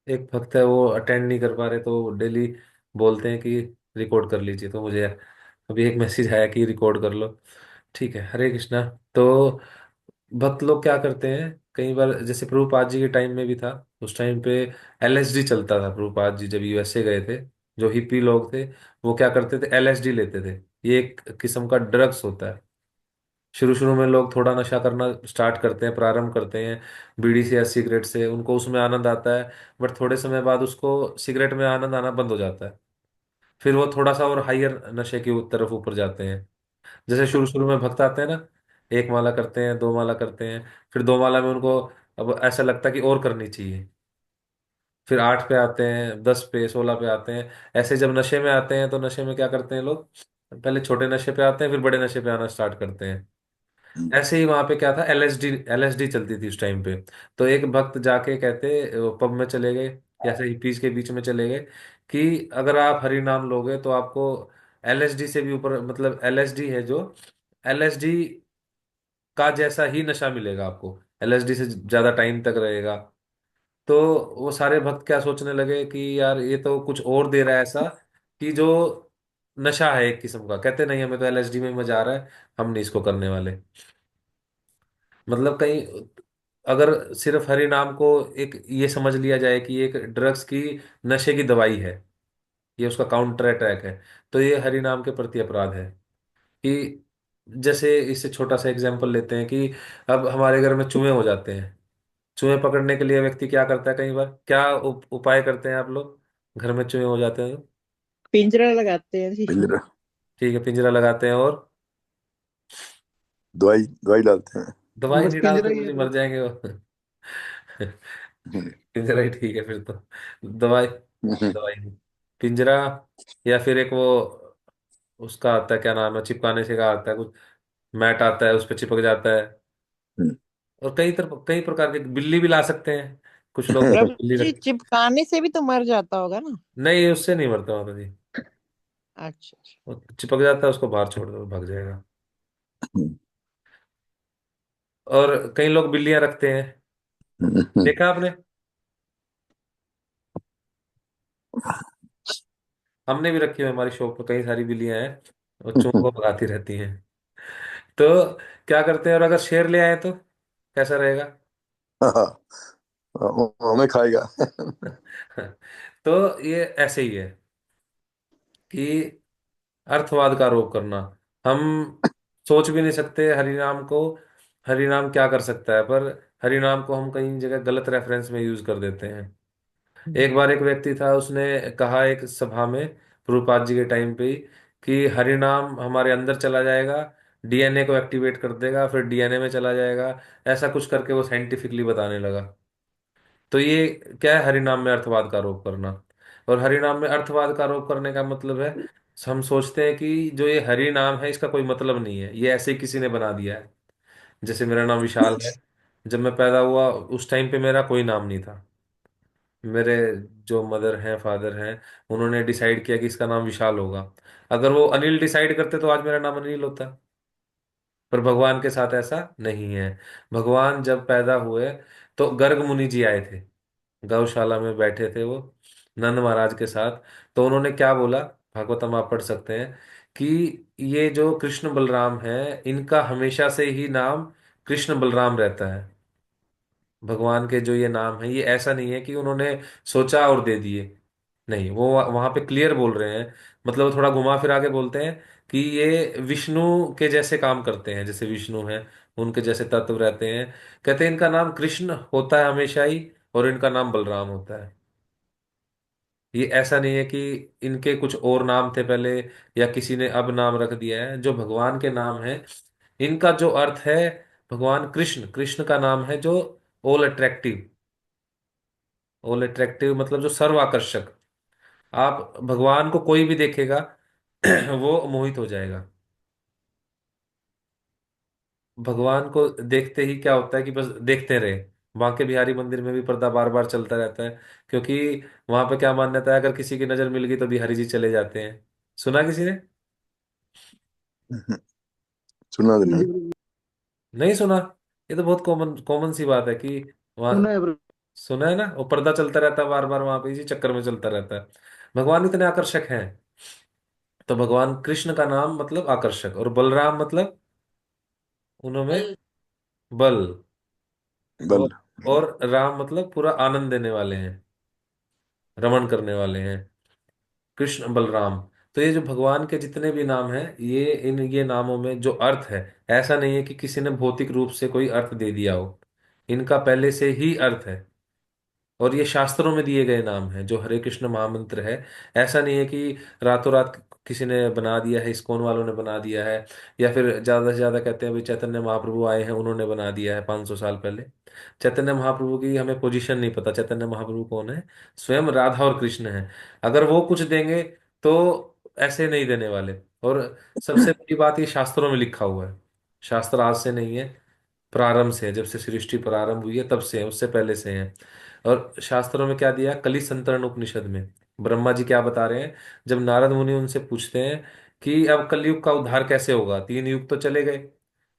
एक भक्त है, वो अटेंड नहीं कर पा रहे तो डेली बोलते हैं कि रिकॉर्ड कर लीजिए। तो मुझे अभी एक मैसेज आया कि रिकॉर्ड कर लो। ठीक है, हरे कृष्णा। तो भक्त लोग क्या करते हैं, कई बार जैसे प्रभुपाद जी के टाइम में भी था, उस टाइम पे एलएसडी चलता था। प्रभुपाद जी जब यूएसए गए थे, जो हिप्पी लोग थे वो क्या करते थे, एलएसडी लेते थे। ये एक किस्म का ड्रग्स होता है। शुरू शुरू में लोग थोड़ा नशा करना स्टार्ट करते हैं, प्रारंभ करते हैं बीड़ी से या सिगरेट से, उनको उसमें आनंद आता है। बट थोड़े समय बाद उसको सिगरेट में आनंद आना बंद हो जाता है। फिर वो थोड़ा सा और हायर नशे की तरफ ऊपर जाते हैं। जैसे शुरू शुरू में भक्त आते हैं ना, एक माला करते हैं, दो माला करते हैं, फिर दो माला में उनको अब ऐसा लगता है कि और करनी चाहिए। फिर 8 पे आते हैं, 10 पे, 16 पे आते हैं। ऐसे जब नशे में आते हैं तो नशे में क्या करते हैं लोग, पहले छोटे नशे पे आते हैं, फिर बड़े नशे पे आना स्टार्ट करते हैं। ऐसे ही वहां पे क्या था, एलएसडी, एलएसडी चलती थी उस टाइम पे। तो एक भक्त जाके कहते पब में चले गए, या ऐसे हिप्पीज के बीच में चले गए, कि अगर आप हरि नाम लोगे तो आपको एलएसडी से भी ऊपर, मतलब एलएसडी है जो, एलएसडी का जैसा ही नशा मिलेगा आपको, एलएसडी से ज्यादा टाइम तक रहेगा। तो वो सारे भक्त क्या सोचने लगे कि यार ये तो कुछ और दे रहा है ऐसा, कि जो नशा है एक किस्म का। कहते नहीं, हमें तो एलएसडी में ही मजा आ रहा है, हम नहीं इसको करने वाले। मतलब कहीं अगर सिर्फ हरि नाम को एक ये समझ लिया जाए कि ये एक ड्रग्स की, नशे की दवाई है, ये उसका काउंटर अटैक है, तो ये हरि नाम के प्रति अपराध है। कि जैसे इससे छोटा सा एग्जांपल लेते हैं कि अब हमारे घर में चूहे हो जाते हैं। चूहे पकड़ने के लिए व्यक्ति क्या करता है, कई बार क्या उपाय करते हैं आप लोग, घर में चूहे हो जाते हैं तो? पिंजरा लगाते हैं जी। हम्म। हाँ। पिंजरा। ठीक है, पिंजरा लगाते हैं, और दवाई दवाई डालते हैं। दवाई बस नहीं पिंजरा डालते ही तो है नहीं, फिर। मर जाएंगे वो। हम्म, पिंजरा ही ठीक है फिर तो। दवाई, हम्म, दवाई नहीं, पिंजरा। या फिर एक वो उसका आता है, क्या नाम है, चिपकाने से का आता है कुछ, मैट आता है, उस पर चिपक जाता है। हम्म। और कई प्रकार के, बिल्ली भी ला सकते हैं। कुछ लोग घर में प्रभु बिल्ली जी, रख। चिपकाने से भी तो मर जाता होगा ना? नहीं, उससे नहीं मरता माता जी। अच्छा अच्छा। वो चिपक जाता है, उसको बाहर छोड़ दो भाग जाएगा। और कई लोग बिल्लियां रखते हैं, देखा आपने? हमने भी रखी हुई है, हमारी शॉप पर कई सारी बिल्लियां हैं, और चूहों को भगाती रहती हैं। तो क्या करते हैं, और अगर शेर ले आए तो कैसा रहेगा? हाँ, वो हमें खाएगा। तो ये ऐसे ही है कि अर्थवाद का आरोप करना, हम सोच भी नहीं सकते हरिनाम को, हरिनाम क्या कर सकता है, पर हरिनाम को हम कई जगह गलत रेफरेंस में यूज कर देते हैं। एक बार एक व्यक्ति था, उसने कहा एक सभा में, प्रभुपाद जी के टाइम पे ही, कि हरिनाम हमारे अंदर चला जाएगा, डीएनए को एक्टिवेट कर देगा, फिर डीएनए में चला जाएगा। ऐसा कुछ करके वो साइंटिफिकली बताने लगा। तो ये क्या है, हरिनाम में अर्थवाद का आरोप करना। और हरिनाम में अर्थवाद का आरोप करने का मतलब है, हम सोचते हैं कि जो ये हरि नाम है इसका कोई मतलब नहीं है, ये ऐसे ही किसी ने बना दिया है। जैसे मेरा नाम विशाल है, जब मैं पैदा हुआ उस टाइम पे मेरा कोई नाम नहीं था। मेरे जो मदर हैं, फादर हैं, उन्होंने डिसाइड किया कि इसका नाम विशाल होगा। अगर वो अनिल डिसाइड करते तो आज मेरा नाम अनिल होता। पर भगवान के साथ ऐसा नहीं है। भगवान जब पैदा हुए तो गर्ग मुनि जी आए थे, गौशाला में बैठे थे वो नंद महाराज के साथ। तो उन्होंने क्या बोला, भागवतम आप पढ़ सकते हैं, कि ये जो कृष्ण बलराम है, इनका हमेशा से ही नाम कृष्ण बलराम रहता है। भगवान के जो ये नाम है, ये ऐसा नहीं है कि उन्होंने सोचा और दे दिए। नहीं, वो वहां पे क्लियर बोल रहे हैं। मतलब वो थोड़ा घुमा फिरा के बोलते हैं कि ये विष्णु के जैसे काम करते हैं, जैसे विष्णु हैं उनके जैसे तत्व रहते हैं। कहते हैं इनका नाम कृष्ण होता है हमेशा ही, और इनका नाम बलराम होता है। ये ऐसा नहीं है कि इनके कुछ और नाम थे पहले, या किसी ने अब नाम रख दिया है। जो भगवान के नाम है, इनका जो अर्थ है, भगवान कृष्ण, कृष्ण का नाम है जो ऑल अट्रैक्टिव। ऑल अट्रैक्टिव मतलब जो सर्व आकर्षक। आप भगवान को कोई भी देखेगा वो मोहित हो जाएगा। भगवान को देखते ही क्या होता है कि बस देखते रहे। बांके बिहारी मंदिर में भी पर्दा बार बार चलता रहता है, क्योंकि वहां पे क्या मान्यता है, अगर किसी की नजर मिल गई तो बिहारी जी चले जाते हैं। सुना किसी ने? सुना देना। जी, नहीं सुना? ये तो बहुत कॉमन कॉमन सी बात है कि वहाँ सुना है ब्रो। सुना है ना, वो पर्दा चलता रहता है बार बार, वहां पे इसी चक्कर में चलता रहता है। भगवान इतने आकर्षक हैं। तो भगवान कृष्ण का नाम मतलब आकर्षक, और बलराम मतलब उन्होंने बल, बल। और और राम मतलब पूरा आनंद देने वाले हैं, रमण करने वाले हैं, कृष्ण बलराम। तो ये जो भगवान के जितने भी नाम हैं, ये नामों में जो अर्थ है, ऐसा नहीं है कि किसी ने भौतिक रूप से कोई अर्थ दे दिया हो। इनका पहले से ही अर्थ है, और ये शास्त्रों में दिए गए नाम हैं जो हरे कृष्ण महामंत्र है। ऐसा नहीं है कि रातों रात किसी ने बना दिया है, इस्कॉन वालों ने बना दिया है, या फिर ज्यादा से ज्यादा कहते हैं भाई चैतन्य महाप्रभु आए हैं उन्होंने बना दिया है 500 साल पहले। चैतन्य महाप्रभु की हमें पोजीशन नहीं पता, चैतन्य महाप्रभु कौन है? स्वयं राधा और कृष्ण है। अगर वो कुछ देंगे तो ऐसे नहीं देने वाले। और सबसे बड़ी बात, ये शास्त्रों में लिखा हुआ है। शास्त्र आज से नहीं है, प्रारंभ से है, जब से सृष्टि प्रारंभ हुई है तब से है, उससे पहले से है। और शास्त्रों में क्या दिया? कली संतरण उपनिषद में ब्रह्मा जी क्या बता रहे हैं? जब नारद मुनि उनसे पूछते हैं कि अब कलयुग का उद्धार कैसे होगा, 3 युग तो चले गए,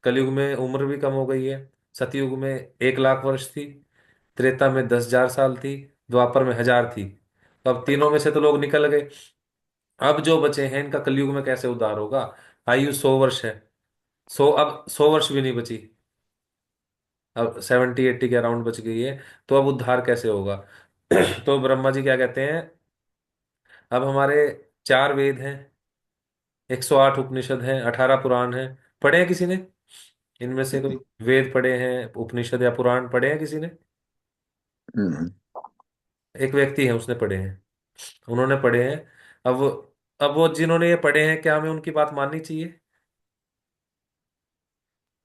कलयुग में उम्र भी कम हो गई है, सतयुग में 1 लाख वर्ष थी, त्रेता में 10,000 साल थी, द्वापर में 1,000 थी, तो अब तीनों में से तो लोग निकल गए, अब जो बचे हैं इनका कलयुग में कैसे उद्धार होगा? आयु 100 वर्ष है, अब 100 वर्ष भी नहीं बची, अब 70-80 के अराउंड बच गई है, तो अब उद्धार कैसे होगा? तो ब्रह्मा जी क्या कहते हैं, अब हमारे 4 वेद हैं, 108 उपनिषद हैं, 18 पुराण हैं। पढ़े हैं किसी ने इनमें से कोई वेद पढ़े हैं, उपनिषद या पुराण पढ़े हैं किसी ने? हम्म। एक व्यक्ति है उसने पढ़े हैं, उन्होंने पढ़े हैं। अब अब वो जिन्होंने ये पढ़े हैं, क्या हमें उनकी बात माननी चाहिए?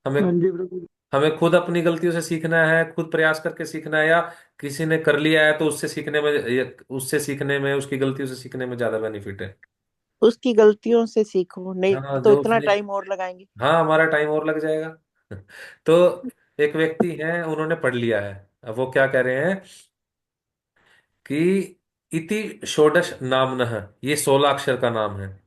हमें हाँ जी प्रभु। हमें खुद अपनी गलतियों से सीखना है, खुद प्रयास करके सीखना है, या किसी ने कर लिया है तो उससे सीखने में, उससे सीखने में, उसकी गलतियों से सीखने में ज्यादा बेनिफिट है? उसकी गलतियों से सीखो, नहीं हाँ, तो जो इतना उसने, टाइम और लगाएंगे। हाँ हमारा टाइम और लग जाएगा। तो एक व्यक्ति है, उन्होंने पढ़ लिया है, अब वो क्या कह रहे हैं कि इति षोडश नामनः, ये 16 अक्षर का नाम है।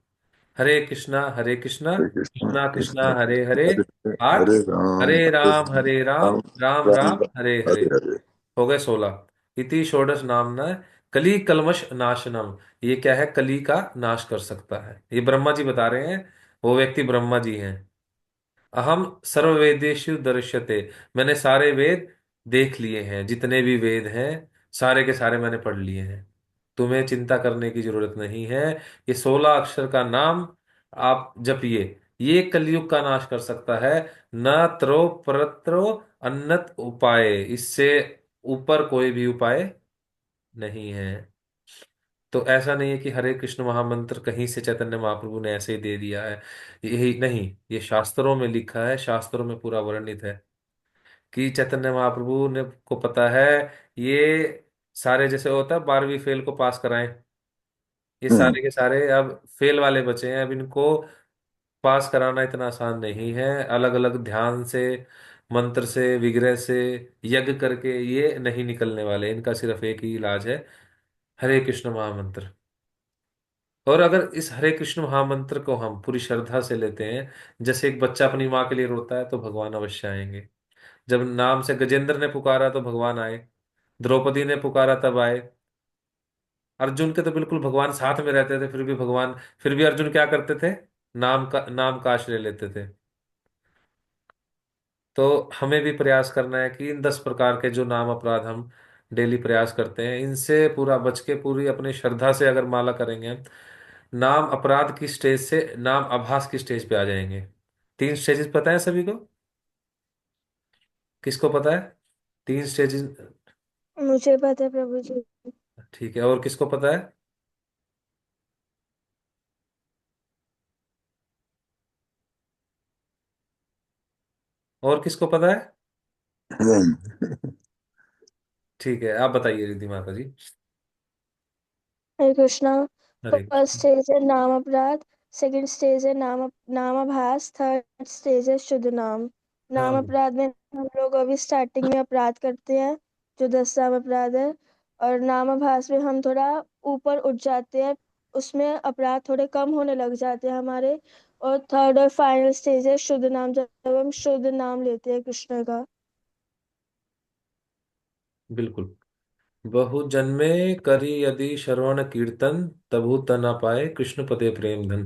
हरे कृष्णा हरे कृष्ण कृष्णा कृष्णा कृष्ण हरे कृष्ण हरे, हरे आठ, हरे हरे राम राम राम राम राम हरे राम हरे, हरे हरे। हो गए 16। इति षोडश नामना कली कलमश नाशनम, ये क्या है? कली का नाश कर सकता है, ये ब्रह्मा जी बता रहे हैं, वो व्यक्ति ब्रह्मा जी हैं। अहम सर्ववेदेषु दृश्यते, मैंने सारे वेद देख लिए हैं, जितने भी वेद हैं सारे के सारे मैंने पढ़ लिए हैं, तुम्हें चिंता करने की जरूरत नहीं है। ये 16 अक्षर का नाम आप जपिए, ये कलयुग का नाश कर सकता है। न त्रो परत्रो अन्नत उपाय, इससे ऊपर कोई भी उपाय नहीं है। तो ऐसा नहीं है कि हरे कृष्ण महामंत्र कहीं से चैतन्य महाप्रभु ने ऐसे ही दे दिया है, यही नहीं, ये शास्त्रों में लिखा है, शास्त्रों में पूरा वर्णित है कि चैतन्य महाप्रभु ने को पता है। ये सारे, जैसे होता है 12वीं फेल को पास कराएं, ये हम्म। सारे के सारे अब फेल वाले बचे हैं, अब इनको पास कराना इतना आसान नहीं है। अलग अलग ध्यान से, मंत्र से, विग्रह से, यज्ञ करके ये नहीं निकलने वाले, इनका सिर्फ एक ही इलाज है, हरे कृष्ण महामंत्र। और अगर इस हरे कृष्ण महामंत्र को हम पूरी श्रद्धा से लेते हैं, जैसे एक बच्चा अपनी माँ के लिए रोता है, तो भगवान अवश्य आएंगे। जब नाम से गजेंद्र ने पुकारा तो भगवान आए, द्रौपदी ने पुकारा तब आए, अर्जुन के तो बिल्कुल भगवान साथ में रहते थे, फिर भी अर्जुन क्या करते थे? नाम का आश्रय लेते थे। तो हमें भी प्रयास करना है कि इन 10 प्रकार के जो नाम अपराध हम डेली प्रयास करते हैं, इनसे पूरा बच के, पूरी अपनी श्रद्धा से अगर माला करेंगे, नाम अपराध की स्टेज से नाम आभास की स्टेज पे आ जाएंगे। 3 स्टेजेस पता है सभी को? किसको पता है 3 स्टेजेस? मुझे पता है प्रभु जी। ठीक है, और किसको पता है? और किसको पता है? नहीं। ठीक है, आप बताइए रिद्धि माता जी। हरे कृष्णा। हरे फर्स्ट कृष्ण। स्टेज है नाम अपराध, सेकंड स्टेज है नामाभास, थर्ड स्टेज है शुद्ध नाम। हाँ, नाम अपराध में हम लोग अभी स्टार्टिंग में अपराध करते हैं, जो 10 नाम अपराध है। और नामाभास में हम थोड़ा ऊपर उठ जाते हैं, उसमें अपराध थोड़े कम होने लग जाते हैं हमारे। और थर्ड और फाइनल स्टेज है शुद्ध नाम, जब हम शुद्ध नाम लेते हैं कृष्ण का। बिल्कुल। बहु जन्मे करी यदि श्रवण कीर्तन, तबु तना पाए कृष्ण पदे प्रेम धन।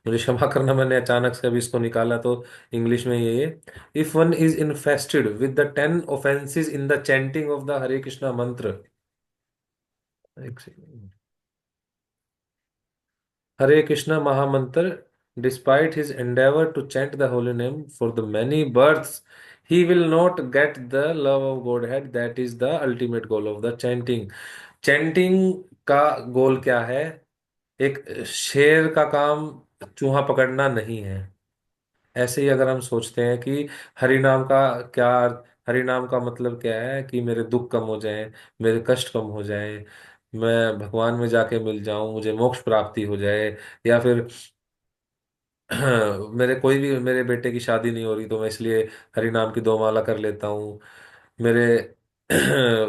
मुझे क्षमा करना, मैंने अचानक से अभी इसको निकाला तो इंग्लिश में ये if one is infested with the 10 offences in the chanting of the Hare Krishna mantra. एक second. Hare Krishna mahamantra, despite his endeavour to chant the holy name for the many births, he will not get the love of Godhead, that is the ultimate goal of the chanting। Chanting का गोल क्या है? एक शेर का काम चूहा पकड़ना नहीं है। ऐसे ही अगर हम सोचते हैं कि हरि नाम का क्या अर्थ, हरि नाम का मतलब क्या है कि मेरे दुख कम हो जाएं, मेरे कष्ट कम हो जाएं, मैं भगवान में जाके मिल जाऊं, मुझे मोक्ष प्राप्ति हो जाए, या फिर मेरे बेटे की शादी नहीं हो रही तो मैं इसलिए हरि नाम की 2 माला कर लेता हूँ। मेरे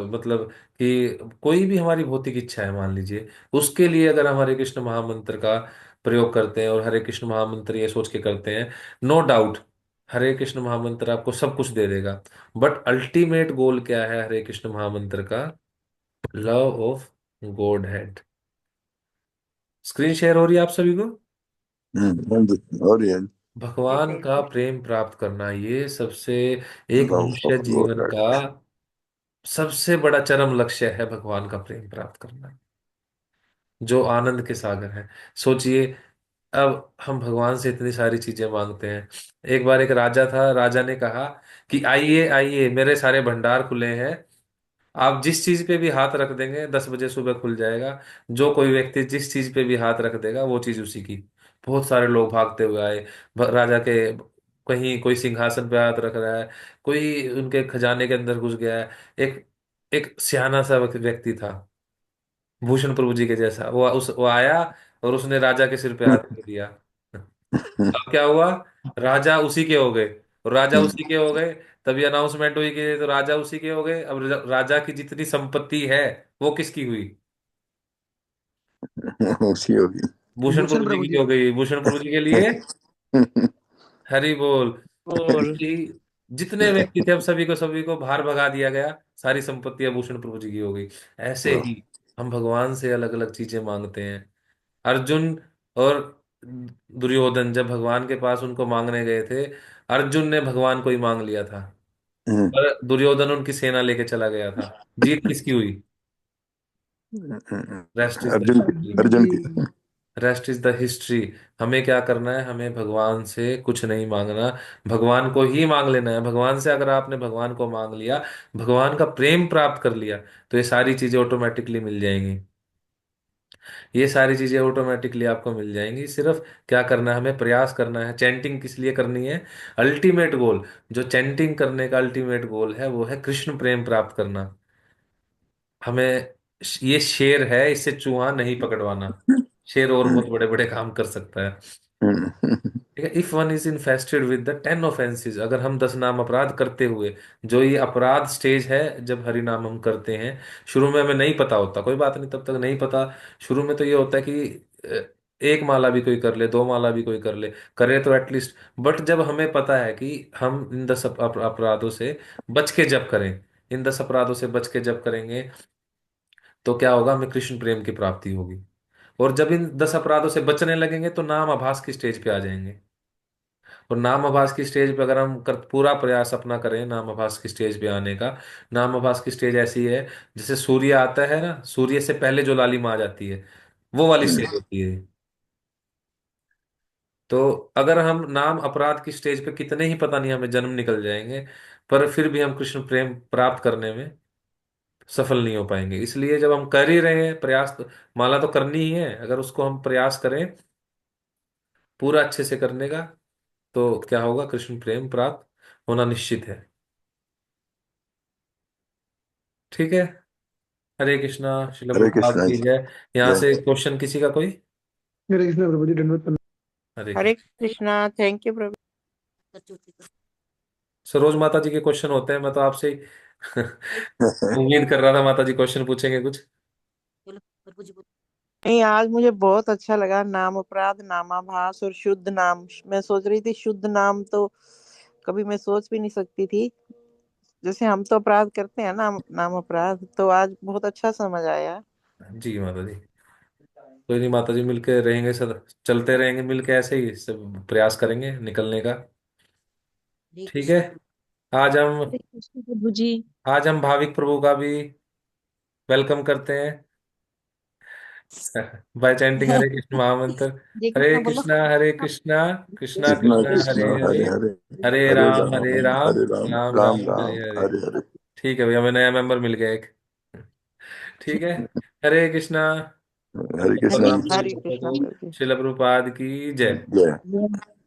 मतलब कि कोई भी हमारी भौतिक इच्छा है मान लीजिए, उसके लिए अगर हम हरे कृष्ण महामंत्र का प्रयोग करते हैं और हरे कृष्ण महामंत्र ये सोच के करते हैं, नो डाउट हरे कृष्ण महामंत्र आपको सब कुछ दे देगा। बट अल्टीमेट गोल क्या है हरे कृष्ण महामंत्र का? Love of God head. Screen share हो रही है आप सभी को? हाँ जी, और ये भगवान का प्रेम प्राप्त करना, ये सबसे एक लव मनुष्य ऑफ जीवन गॉड। का सबसे बड़ा चरम लक्ष्य है, भगवान का प्रेम प्राप्त करना, जो आनंद के सागर है। सोचिए, अब हम भगवान से इतनी सारी चीजें मांगते हैं। एक बार एक राजा था, राजा ने कहा कि आइए आइए मेरे सारे भंडार खुले हैं, आप जिस चीज पे भी हाथ रख देंगे 10 बजे सुबह खुल जाएगा। जो कोई व्यक्ति जिस चीज पे भी हाथ रख देगा वो चीज उसी की। बहुत सारे लोग भागते हुए आए राजा के। कहीं कोई सिंहासन पे हाथ रख रहा है, कोई उनके खजाने के अंदर घुस गया है। एक एक सियाना सा व्यक्ति था, भूषण प्रभु जी के जैसा, वो आया और उसने राजा के सिर पे हाथ रख दिया। अब क्या हुआ? राजा उसी के हो गए, और राजा उसी के हो गए, तभी अनाउंसमेंट हुई कि तो राजा उसी के हो गए। अब राजा की जितनी संपत्ति है वो किसकी हुई? उसी होगी। भूषण भूषण प्रभु जी प्रभु की जी। हो गई। भूषण प्रभु जी के लिए हरि बोल। बोल। कि जितने व्यक्ति थे अब सभी को बाहर भगा दिया गया, सारी संपत्तियां भूषण प्रभु जी की हो गई। ऐसे ही हम भगवान से अलग अलग चीजें मांगते हैं। अर्जुन और दुर्योधन जब भगवान के पास उनको मांगने गए थे, अर्जुन ने भगवान को ही मांग लिया था, पर दुर्योधन उनकी सेना लेके चला गया था। जीत किसकी हुई? रेस्ट इज द अर्जुन की, हिस्ट्री। अर्जुन की। Rest is the history. हमें क्या करना है? हमें भगवान से कुछ नहीं मांगना, भगवान को ही मांग लेना है। भगवान से अगर आपने भगवान को मांग लिया, भगवान का प्रेम प्राप्त कर लिया, तो ये सारी चीजें ऑटोमेटिकली मिल जाएंगी। ये सारी चीजें ऑटोमेटिकली आपको मिल जाएंगी। सिर्फ क्या करना है? हमें प्रयास करना है। चैंटिंग किस लिए करनी है? अल्टीमेट गोल, जो चैंटिंग करने का अल्टीमेट गोल है वो है कृष्ण प्रेम प्राप्त करना। हमें ये शेर है, इससे चूहा नहीं पकड़वाना। शेर और बहुत बड़े बड़े काम कर सकता है। ठीक है। If one is infested with the 10 offences, अगर हम 10 नाम अपराध करते हुए, जो ये अपराध स्टेज है जब हरि नाम हम करते हैं, शुरू में हमें नहीं पता होता, कोई बात नहीं, तब तक नहीं पता। शुरू में तो ये होता है कि 1 माला भी कोई कर ले, 2 माला भी कोई कर ले, करे तो एटलीस्ट। बट जब हमें पता है कि हम इन 10 अपराधों से बच के जब करें, इन 10 अपराधों से बच के जब करेंगे, तो क्या होगा? हमें कृष्ण प्रेम की प्राप्ति होगी। और जब इन 10 अपराधों से बचने लगेंगे तो नाम आभास की स्टेज पे आ जाएंगे। और नाम आभास की स्टेज पे अगर हम पूरा प्रयास अपना करें नाम आभास की स्टेज पे आने का। नाम आभास की स्टेज ऐसी है, जैसे सूर्य आता है ना, सूर्य से पहले जो लालिमा आ जाती है, वो वाली स्टेज होती है। तो अगर हम नाम अपराध की स्टेज पे कितने ही पता नहीं हमें जन्म निकल जाएंगे, पर फिर भी हम कृष्ण प्रेम प्राप्त करने में सफल नहीं हो पाएंगे। इसलिए जब हम कर ही रहे हैं प्रयास, तो माला तो करनी ही है, अगर उसको हम प्रयास करें पूरा अच्छे से करने का, तो क्या होगा? कृष्ण प्रेम प्राप्त होना निश्चित है। ठीक है। हरे कृष्णा। श्रील हरे प्रभुपाद कृष्णा की जी। जय। यहाँ जय। से क्वेश्चन किसी का कोई? हरे कृष्ण प्रभु जी, दंडवत प्रणाम। हरे हरे कृष्ण। कृष्णा। थैंक यू प्रभु। सरोज माता जी के क्वेश्चन होते हैं, मैं तो आपसे ही उम्मीद कर रहा था माता जी क्वेश्चन पूछेंगे कुछ। नहीं, आज मुझे बहुत अच्छा लगा। नाम अपराध, नामाभास और शुद्ध नाम। मैं सोच रही थी शुद्ध नाम तो कभी मैं सोच भी नहीं सकती थी। जैसे हम तो अपराध करते हैं नाम नाम अपराध, तो आज बहुत अच्छा समझ आया। जी माता जी। कोई नहीं माता जी, मिलके रहेंगे सर, चलते रहेंगे मिलके, ऐसे ही सब प्रयास करेंगे निकलने का। ठीक है। आज हम हरे कृष्ण प्रभु जी। आज हम भाविक प्रभु का भी वेलकम करते हैं बाय चैंटिंग हरे कृष्ण महामंत्र। हरे कृष्णा बोलो। हरे कृष्णा कृष्णा कृष्णा कृष्णा हरे कृष्णा हरे, हरे हरे, हरे हरे राम राम, हरे राम, राम राम राम हरे राम हरे। हरे हरे। ठीक है भैया, हमें नया मेंबर मिल गया एक। ठीक है। हरे कृष्णा। हरे हरे कृष्णा। भगवान श्री हरे कृष्ण कृष्णा को प्रभु जी। श्रील प्रभुपाद की जय। जय।